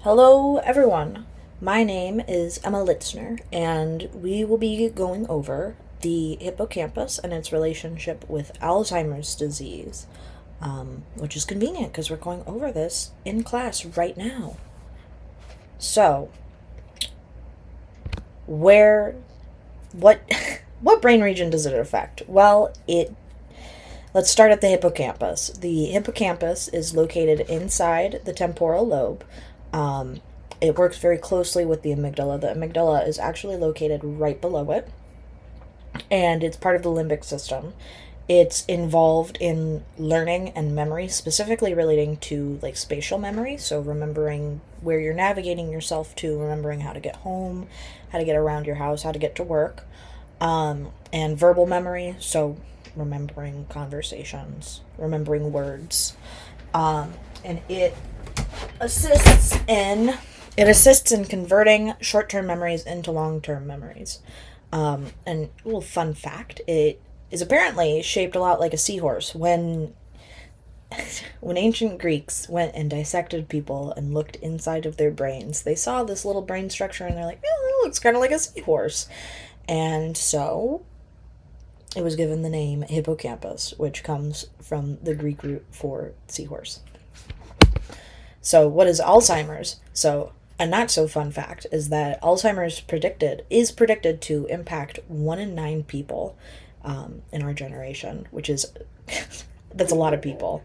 Hello, everyone. My name is Emma Litzner, and we will be going over the hippocampus and its relationship with Alzheimer's disease, which is convenient because we're going over this in class right now. So, where, what, what brain region does it affect? Let's start at the hippocampus. The hippocampus is located inside the temporal lobe. It works very closely with the amygdala. The amygdala is actually located right below it, and it's part of the limbic system. It's involved in learning and memory, specifically relating to like spatial memory, so remembering where you're navigating yourself to, remembering how to get home, how to get around your house, how to get to work, and verbal memory, so remembering conversations, remembering words, and assists in it assists in converting short-term memories into long-term memories. And a little fun fact: it is apparently shaped a lot like a seahorse. When ancient Greeks went and dissected people and looked inside of their brains, they saw this little brain structure and they're like, "Oh, it looks kind of like a seahorse," and so it was given the name hippocampus, which comes from the Greek root for seahorse. So, what is Alzheimer's? So, a not so fun fact is that Alzheimer's is predicted to impact 1 in 9 people in our generation, which is that's a lot of people.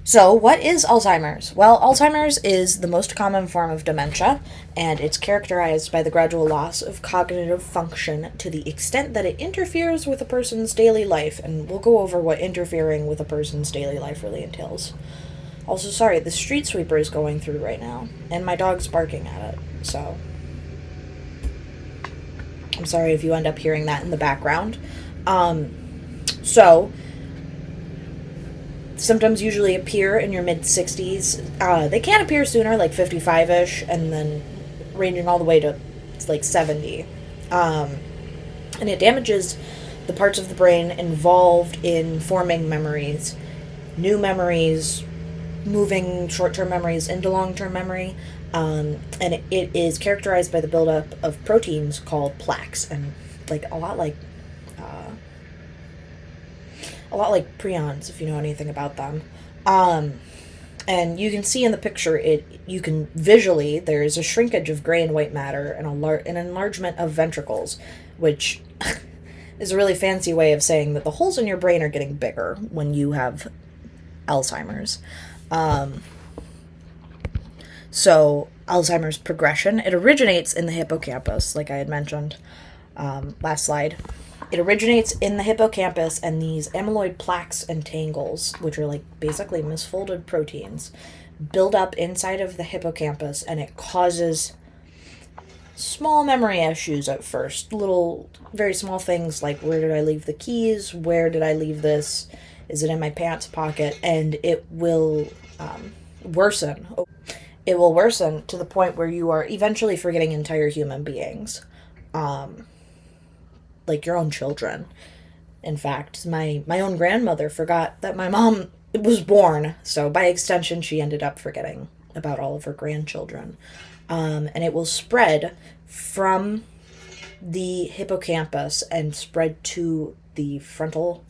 So, what is Alzheimer's? Well, Alzheimer's is the most common form of dementia, and it's characterized by the gradual loss of cognitive function to the extent that it interferes with a person's daily life, and we'll go over what interfering with a person's daily life really entails. Also, sorry, the street sweeper is going through right now, and my dog's barking at it, so I'm sorry if you end up hearing that in the background. So, symptoms usually appear in your mid 60s. They can appear sooner, like 55 ish, and then ranging all the way to like 70. And it damages the parts of the brain involved in forming memories, new memories, moving short term memories into long term memory. And it is characterized by the buildup of proteins called plaques, and like a lot like prions, if you know anything about them. And you can see in the picture, you can visually, there is a shrinkage of gray and white matter and an enlargement of ventricles, which is a really fancy way of saying that the holes in your brain are getting bigger when you have Alzheimer's. So Alzheimer's progression, it originates in the hippocampus, like I had mentioned last slide. It originates in the hippocampus, and these amyloid plaques and tangles, which are like basically misfolded proteins, build up inside of the hippocampus, and it causes small memory issues at first. Little, very small things like, where did I leave the keys? Where did I leave this? Is it in my pants pocket? And it will worsen. It will worsen to the point where you are eventually forgetting entire human beings. Like your own children. In fact, my own grandmother forgot that my mom was born, so by extension, she ended up forgetting about all of her grandchildren. And it will spread from the hippocampus and spread to the frontal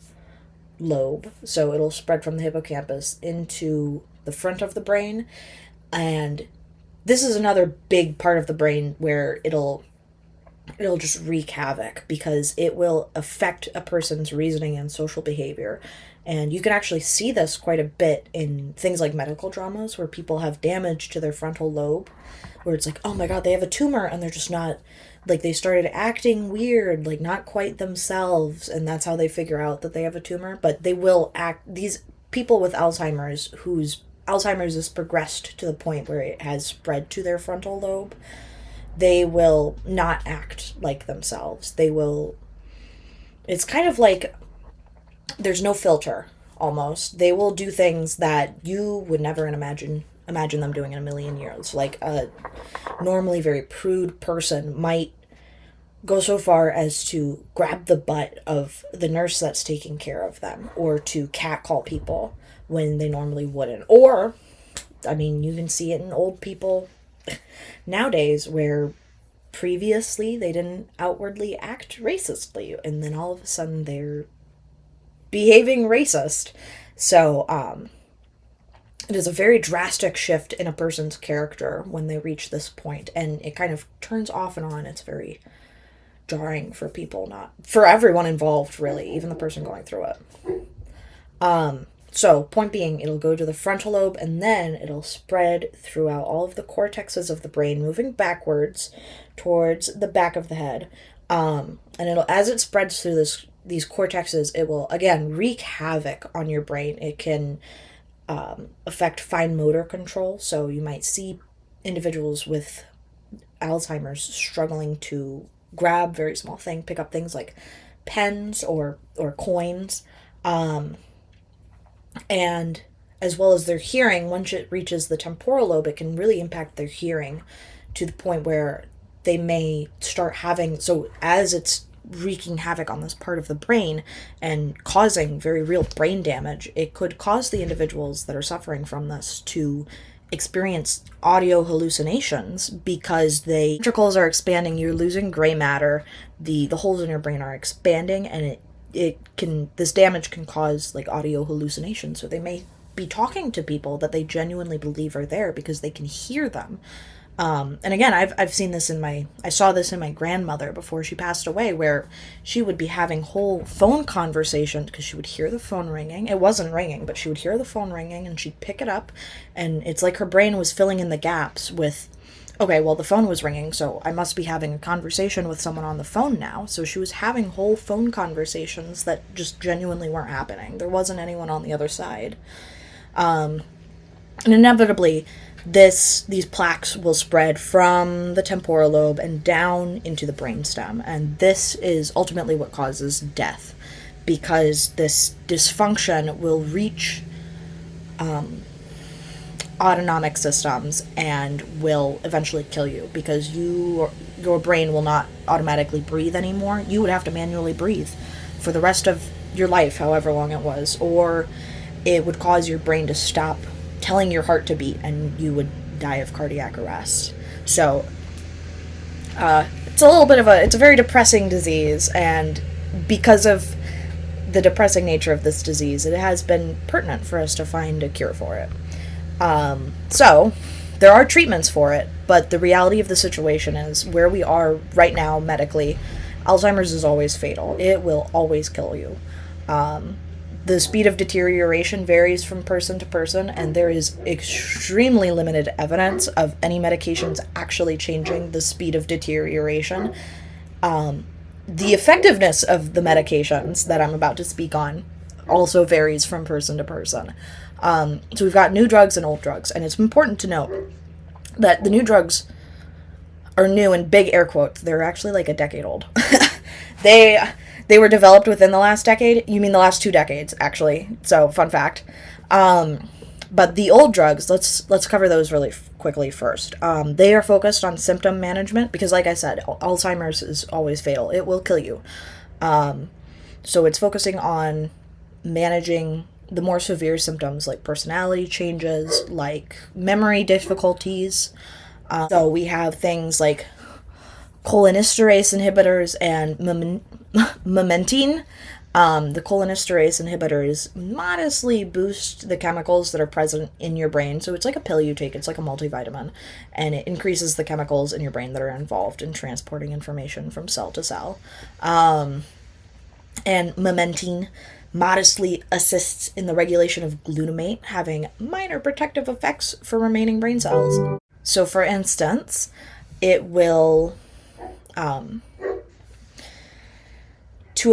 lobe. So it'll spread from the hippocampus into the front of the brain. And this is another big part of the brain where it'll just wreak havoc, because it will affect a person's reasoning and social behavior. And you can actually see this quite a bit in things like medical dramas where people have damage to their frontal lobe, where it's like, oh my god, they have a tumor, and they're just not, like, they started acting weird, like not quite themselves, and that's how they figure out that they have a tumor. But they will act, these people with Alzheimer's whose Alzheimer's has progressed to the point where it has spread to their frontal lobe, they will not act like themselves. It's kind of like there's no filter, almost. They will do things that you would never imagine them doing in a million years. Like a normally very prude person might go so far as to grab the butt of the nurse that's taking care of them, or to catcall people when they normally wouldn't. Or, I mean, you can see it in old people nowadays, where previously they didn't outwardly act racistly, and then all of a sudden they're behaving racist. So, it is a very drastic shift in a person's character when they reach this point, and it kind of turns off and on. It's very jarring for people, not for everyone involved, really, even the person going through it. So, point being, it'll go to the frontal lobe and then it'll spread throughout all of the cortexes of the brain, moving backwards towards the back of the head. And it'll, as it spreads through these cortexes, it will again wreak havoc on your brain. It can affect fine motor control. So you might see individuals with Alzheimer's struggling to grab very small things, pick up things like pens or coins. And as well as their hearing, once it reaches the temporal lobe, it can really impact their hearing to the point where they may start having, so as it's wreaking havoc on this part of the brain and causing very real brain damage, it could cause the individuals that are suffering from this to experience audio hallucinations because the ventricles are expanding, you're losing gray matter, the holes in your brain are expanding, and this damage can cause like audio hallucinations. So they may be talking to people that they genuinely believe are there because they can hear them. And again, I've seen this I saw this in my grandmother before she passed away, where she would be having whole phone conversations because she would hear the phone ringing. It wasn't ringing, but she would hear the phone ringing and she'd pick it up, and it's like her brain was filling in the gaps with, okay, well, the phone was ringing, so I must be having a conversation with someone on the phone now. So she was having whole phone conversations that just genuinely weren't happening. There wasn't anyone on the other side. And inevitably, these plaques will spread from the temporal lobe and down into the brainstem. And this is ultimately what causes death, because this dysfunction will reach autonomic systems and will eventually kill you, because your brain will not automatically breathe anymore. You would have to manually breathe for the rest of your life, however long it was, or it would cause your brain to stop telling your heart to beat and you would die of cardiac arrest. So it's a very depressing disease, and because of the depressing nature of this disease, it has been pertinent for us to find a cure for it. So there are treatments for it, but the reality of the situation is, where we are right now medically, Alzheimer's is always fatal. It will always kill you. The speed of deterioration varies from person to person, and there is extremely limited evidence of any medications actually changing the speed of deterioration. The effectiveness of the medications that I'm about to speak on also varies from person to person. So we've got new drugs and old drugs, and it's important to note that the new drugs are new in big air quotes. They're actually like a decade old. They were developed within the last decade. You mean the last 2 decades, actually. So, fun fact. But the old drugs, let's cover those really quickly first. They are focused on symptom management because, like I said, Alzheimer's is always fatal. It will kill you. So it's focusing on managing the more severe symptoms like personality changes, like memory difficulties. So we have things like cholinesterase inhibitors and memantine. The cholinesterase inhibitors modestly boost the chemicals that are present in your brain. So it's like a pill you take. It's like a multivitamin. And it increases the chemicals in your brain that are involved in transporting information from cell to cell. And memantine modestly assists in the regulation of glutamate, having minor protective effects for remaining brain cells. So for instance, it will, to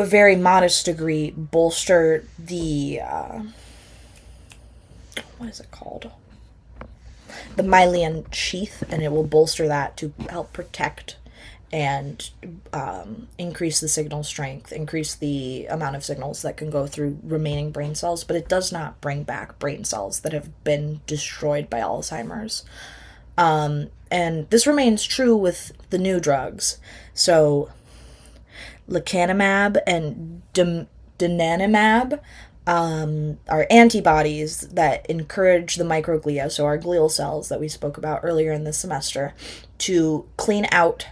a very modest degree, bolster the, what is it called? The myelin sheath, and it will bolster that to help protect and increase the signal strength, increase the amount of signals that can go through remaining brain cells, but it does not bring back brain cells that have been destroyed by Alzheimer's. And this remains true with the new drugs. So lecanemab and donanemab are antibodies that encourage the microglia, so our glial cells that we spoke about earlier in this semester, to clean out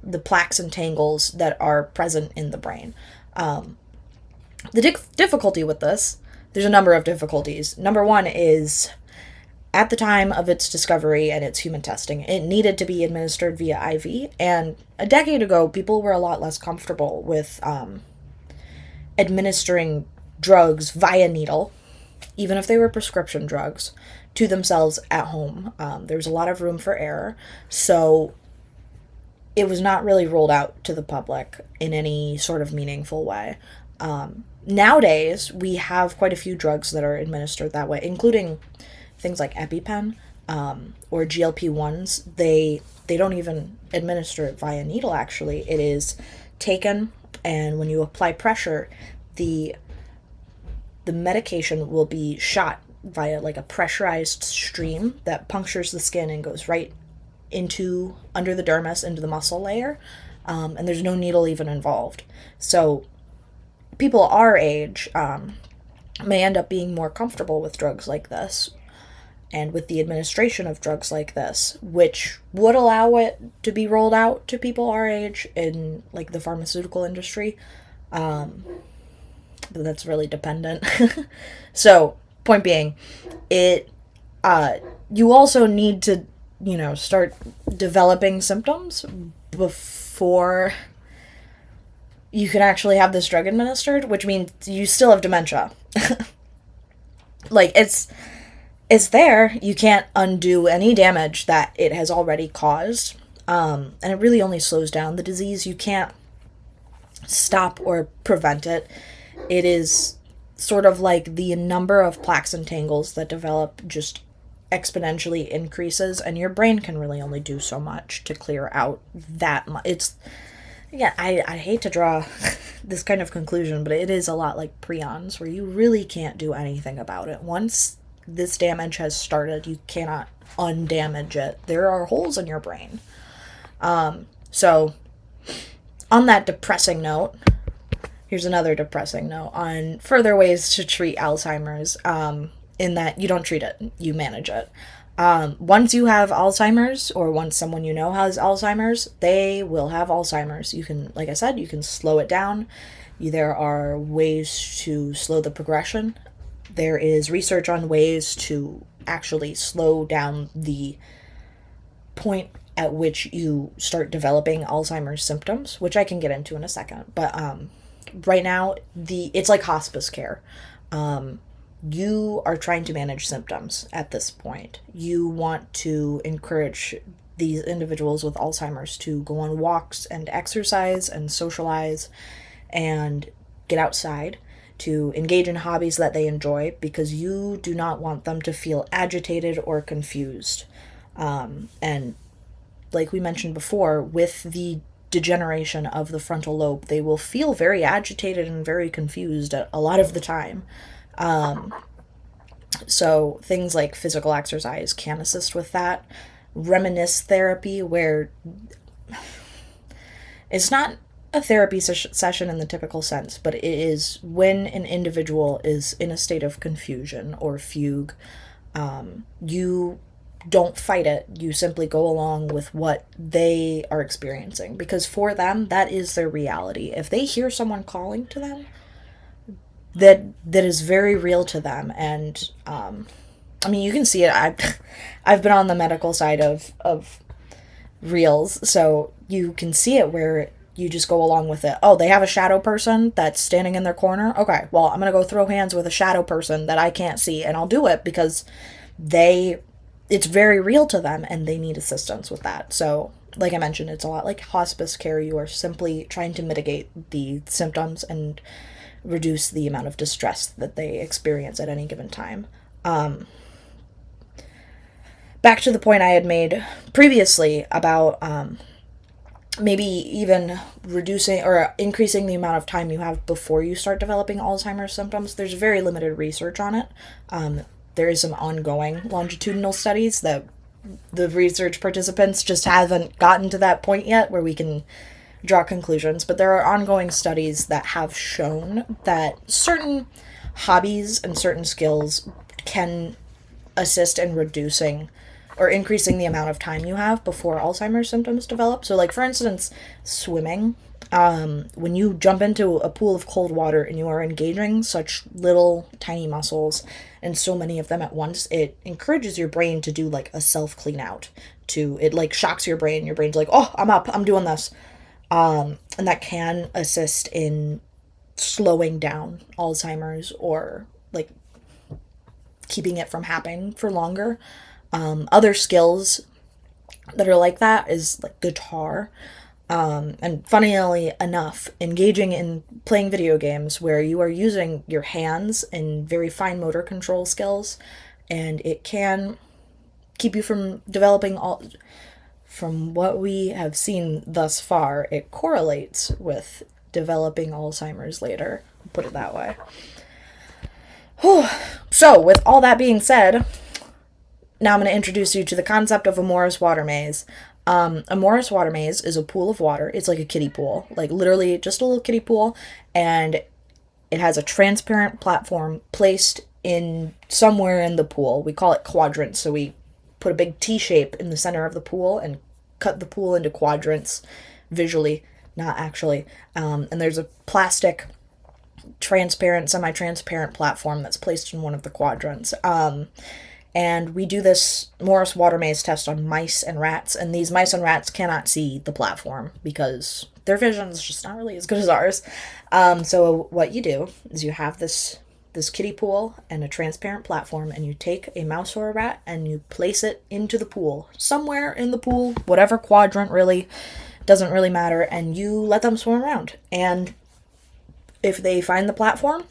the plaques and tangles that are present in the brain. The difficulty with this, there's a number of difficulties. Number one is, at the time of its discovery and its human testing, it needed to be administered via IV, and a decade ago, people were a lot less comfortable with administering drugs via needle, even if they were prescription drugs, to themselves at home. There was a lot of room for error, so it was not really rolled out to the public in any sort of meaningful way. Nowadays, we have quite a few drugs that are administered that way, including things like EpiPen or GLP-1s. They don't even administer it via needle, actually. It is taken, and when you apply pressure, the medication will be shot via like a pressurized stream that punctures the skin and goes right into under the dermis, into the muscle layer, and there's no needle even involved. So people our age may end up being more comfortable with drugs like this and with the administration of drugs like this, which would allow it to be rolled out to people our age in like the pharmaceutical industry. But that's really dependent. So, point being, you also need to, start developing symptoms before you can actually have this drug administered, which means you still have dementia. Like, it's there. You can't undo any damage that it has already caused. And it really only slows down the disease. You can't stop or prevent it. It is sort of like the number of plaques and tangles that develop just exponentially increases, and your brain can really only do so much to clear out that much. I hate to draw this kind of conclusion, but it is a lot like prions, where you really can't do anything about it. Once this damage has started, you cannot undamage it. There are holes in your brain. So, on that depressing note, here's another depressing note on further ways to treat Alzheimer's, in that you don't treat it, you manage it. Once you have Alzheimer's, or once someone you know has Alzheimer's, they will have Alzheimer's. You can, like I said, you can slow it down. There are ways to slow the progression. There is research on ways to actually slow down the point at which you start developing Alzheimer's symptoms, which I can get into in a second. But right now, it's like hospice care. You are trying to manage symptoms at this point. You want to encourage these individuals with Alzheimer's to go on walks and exercise and socialize and get outside, to engage in hobbies that they enjoy, because you do not want them to feel agitated or confused. And like we mentioned before, with the degeneration of the frontal lobe, they will feel very agitated and very confused a lot of the time. So things like physical exercise can assist with that. Reminisce therapy, where it's not a therapy session in the typical sense, but it is when an individual is in a state of confusion or fugue. You don't fight it. You simply go along with what they are experiencing, because for them, that is their reality. If they hear someone calling to them, that is very real to them. And you can see it. I've been on the medical side of reels, so you can see it where you just go along with it. Oh, they have a shadow person that's standing in their corner. Okay, well, I'm gonna go throw hands with a shadow person that I can't see, and I'll do it because it's very real to them and they need assistance with that. So, like I mentioned, it's a lot like hospice care. You are simply trying to mitigate the symptoms and reduce the amount of distress that they experience at any given time. Back to the point I had made previously about maybe even reducing or increasing the amount of time you have before you start developing Alzheimer's symptoms. There's very limited research on it. There is some ongoing longitudinal studies that the research participants just haven't gotten to that point yet where we can draw conclusions, but there are ongoing studies that have shown that certain hobbies and certain skills can assist in reducing or increasing the amount of time you have before Alzheimer's symptoms develop. So, like, for instance, swimming. When you jump into a pool of cold water and you are engaging such little tiny muscles and so many of them at once, it encourages your brain to do like a self clean out. It like shocks your brain. Your brain's like, oh, I'm up, I'm doing this. And that can assist in slowing down Alzheimer's or like keeping it from happening for longer. Other skills that are like that is like guitar. And funnily enough, engaging in playing video games where you are using your hands and very fine motor control skills, and it can keep you from developing all. From what we have seen thus far, it correlates with developing Alzheimer's later. Put it that way. Whew. So, with all that being said, now I'm going to introduce you to the concept of a Morris water maze. A Morris water maze is a pool of water. It's like a kiddie pool, like literally just a little kiddie pool, and it has a transparent platform placed in somewhere in the pool. We call it quadrants, so we put a big T shape in the center of the pool and cut the pool into quadrants visually, not actually. And there's a plastic, transparent, semi-transparent platform that's placed in one of the quadrants. And we do this Morris water maze test on mice and rats, and these mice and rats cannot see the platform because their vision is just not really as good as ours. So what you do is you have this kiddie pool and a transparent platform, and you take a mouse or a rat and you place it into the pool, somewhere in the pool, whatever quadrant, really, doesn't really matter, and you let them swim around. And if they find the platform,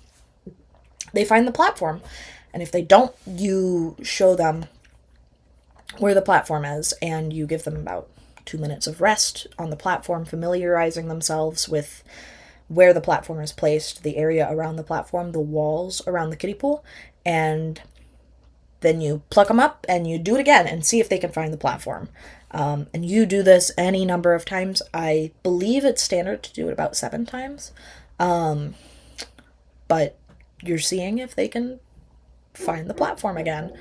they find the platform. And if they don't, you show them where the platform is, and you give them about 2 minutes of rest on the platform, familiarizing themselves with where the platform is placed, the area around the platform, the walls around the kiddie pool, and then you pluck them up and you do it again and see if they can find the platform. And you do this any number of times. I believe it's standard to do it about 7 times. But you're seeing if they can find the platform again.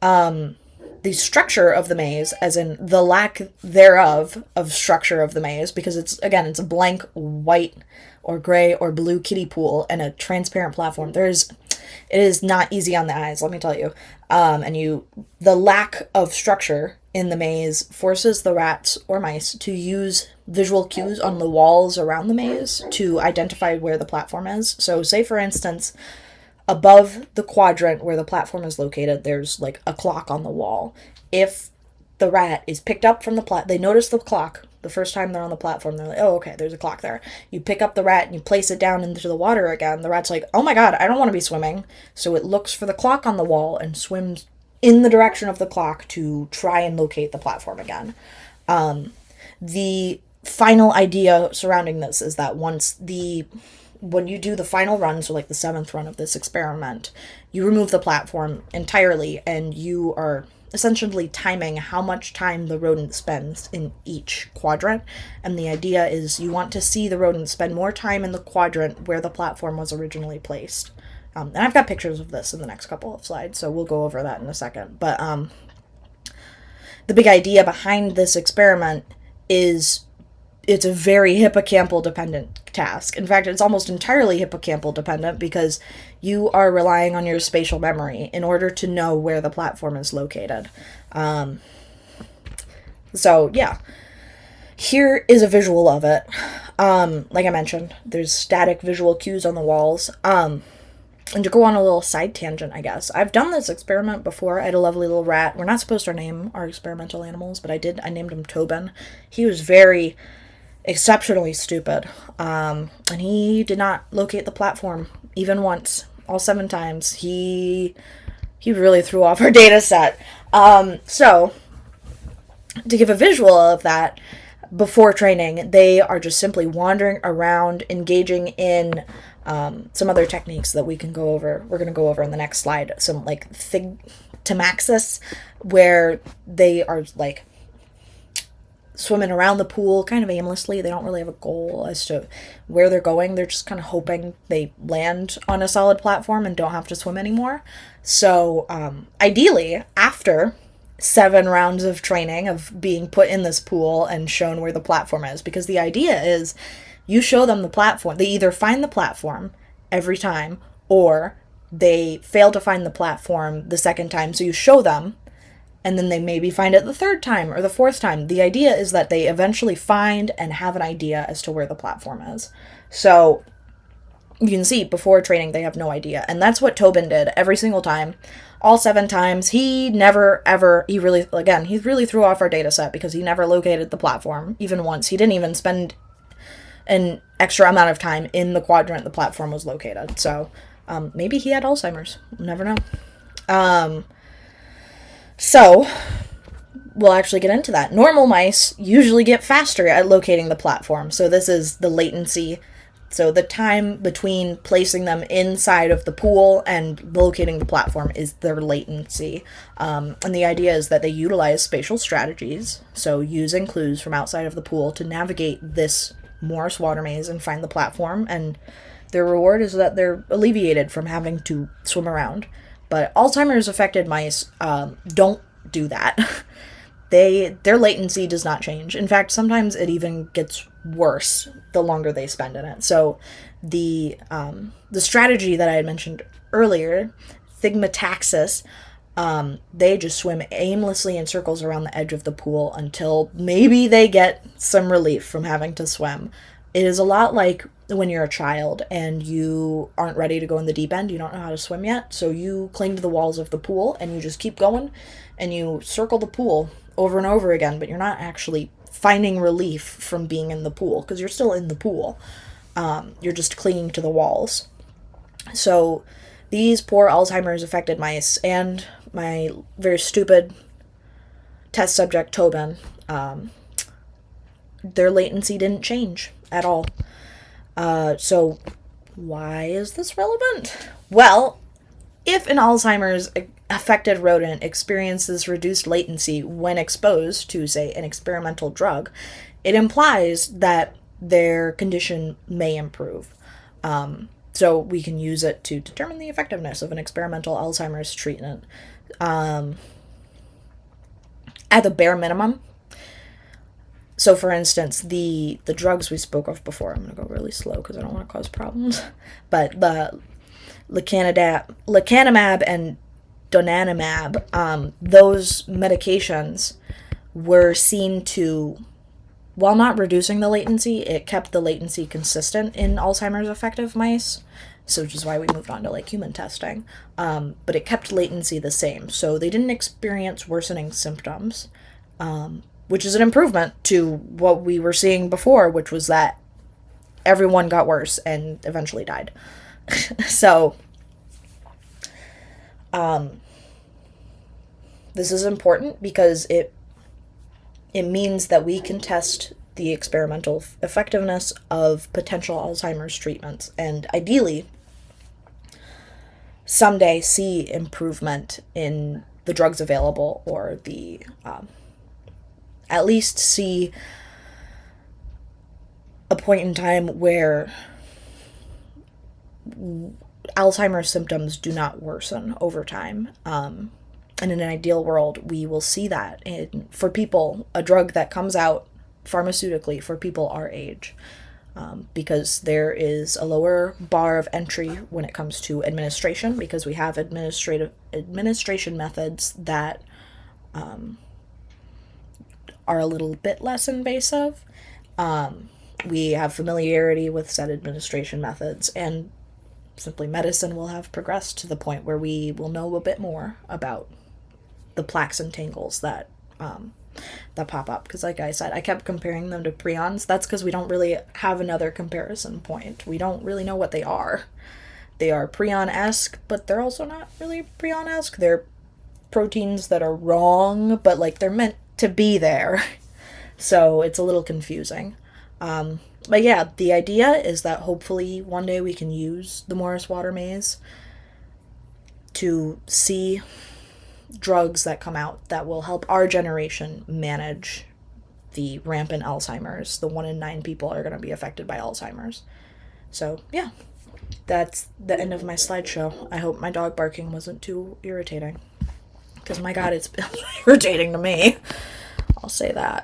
The structure of the maze, as in the lack thereof of structure of the maze, because it's a blank white or gray or blue kiddie pool and a transparent platform. It is not easy on the eyes, let me tell you. The lack of structure in the maze forces the rats or mice to use visual cues on the walls around the maze to identify where the platform is. So say, for instance, above the quadrant where the platform is located, there's like a clock on the wall. If the rat is picked up from they notice the clock the first time they're on the platform, they're like, oh, okay, there's a clock there. You pick up the rat and you place it down into the water again. The rat's like, oh my god, I don't want to be swimming. So it looks for the clock on the wall and swims in the direction of the clock to try and locate the platform again. The final idea surrounding this is that when you do the final run, so like the 7th run of this experiment, you remove the platform entirely, and you are essentially timing how much time the rodent spends in each quadrant. And the idea is you want to see the rodent spend more time in the quadrant where the platform was originally placed. And I've got pictures of this in the next couple of slides, so we'll go over that in a second. But the big idea behind this experiment is it's a very hippocampal dependent task. In fact, it's almost entirely hippocampal dependent because you are relying on your spatial memory in order to know where the platform is located. So yeah, here is a visual of it. Like I mentioned, there's static visual cues on the walls. And to go on a little side tangent, I guess, I've done this experiment before. I had a lovely little rat. We're not supposed to name our experimental animals, but I did. I named him Tobin. He was very exceptionally stupid. And he did not locate the platform even once. All 7 times. He really threw off our data set. So, to give a visual of that, before training, they are just simply wandering around, engaging in some other techniques that we can go over. We're going to go over in the next slide. Some like Thymaxis, where they are like swimming around the pool kind of aimlessly. They don't really have a goal as to where they're going. They're just kind of hoping they land on a solid platform and don't have to swim anymore. So, ideally, after 7 rounds of training of being put in this pool and shown where the platform is, because the idea is you show them the platform. They either find the platform every time or they fail to find the platform the second time. So you show them and then they maybe find it the third time or the fourth time. The idea is that they eventually find and have an idea as to where the platform is. So you can see before training they have no idea. And that's what Tobin did every single time. All 7 times. He never, ever, he really threw off our data set because he never located the platform, even once. He didn't even spend an extra amount of time in the quadrant the platform was located. So maybe he had Alzheimer's. Never know. So we'll actually get into that. Normal mice usually get faster at locating the platform. So this is the latency. So the time between placing them inside of the pool and locating the platform is their latency. And the idea is that they utilize spatial strategies, so using clues from outside of the pool to navigate this Morris water maze and find the platform. And their reward is that they're alleviated from having to swim around. But Alzheimer's affected mice don't do that. Their latency does not change. In fact, sometimes it even gets worse the longer they spend in it. So the strategy that I had mentioned earlier, thigmotaxis, they just swim aimlessly in circles around the edge of the pool until maybe they get some relief from having to swim. It is a lot like when you're a child and you aren't ready to go in the deep end, you don't know how to swim yet, so you cling to the walls of the pool and you just keep going and you circle the pool over and over again, but you're not actually finding relief from being in the pool because you're still in the pool. You're just clinging to the walls. So these poor Alzheimer's affected mice and my very stupid test subject Tobin, their latency didn't change at all. So why is this relevant? Well, if an Alzheimer's affected rodent experiences reduced latency when exposed to, say, an experimental drug, it implies that their condition may improve. So we can use it to determine the effectiveness of an experimental Alzheimer's treatment. At the bare minimum, so for instance, the drugs we spoke of before, I'm going to go really slow because I don't want to cause problems, but the lecanemab and donanemab, those medications were seen to, while not reducing the latency, it kept the latency consistent in Alzheimer's affected mice, so which is why we moved on to like human testing. But it kept latency the same, so they didn't experience worsening symptoms, which is an improvement to what we were seeing before, which was that everyone got worse and eventually died. So this is important because it means that we can test the experimental effectiveness of potential Alzheimer's treatments and ideally someday see improvement in the drugs available, or the at least see a point in time where Alzheimer's symptoms do not worsen over time. And in an ideal world, we will see that for people, a drug that comes out pharmaceutically for people our age, because there is a lower bar of entry when it comes to administration, because we have administration methods that are a little bit less invasive. We have familiarity with said administration methods, and simply medicine will have progressed to the point where we will know a bit more about the plaques and tangles that pop up. Because like I said, I kept comparing them to prions. That's because we don't really have another comparison point. We don't really know what they are. They are prion-esque, but they're also not really prion-esque. They're proteins that are wrong, but like they're meant to be there. So it's a little confusing. But yeah, the idea is that hopefully one day we can use the Morris water maze to see drugs that come out that will help our generation manage the rampant Alzheimer's. The 1 in 9 people are going to be affected by Alzheimer's. So, yeah, that's the end of my slideshow. I hope my dog barking wasn't too irritating. Because, my God, it's irritating to me. I'll say that.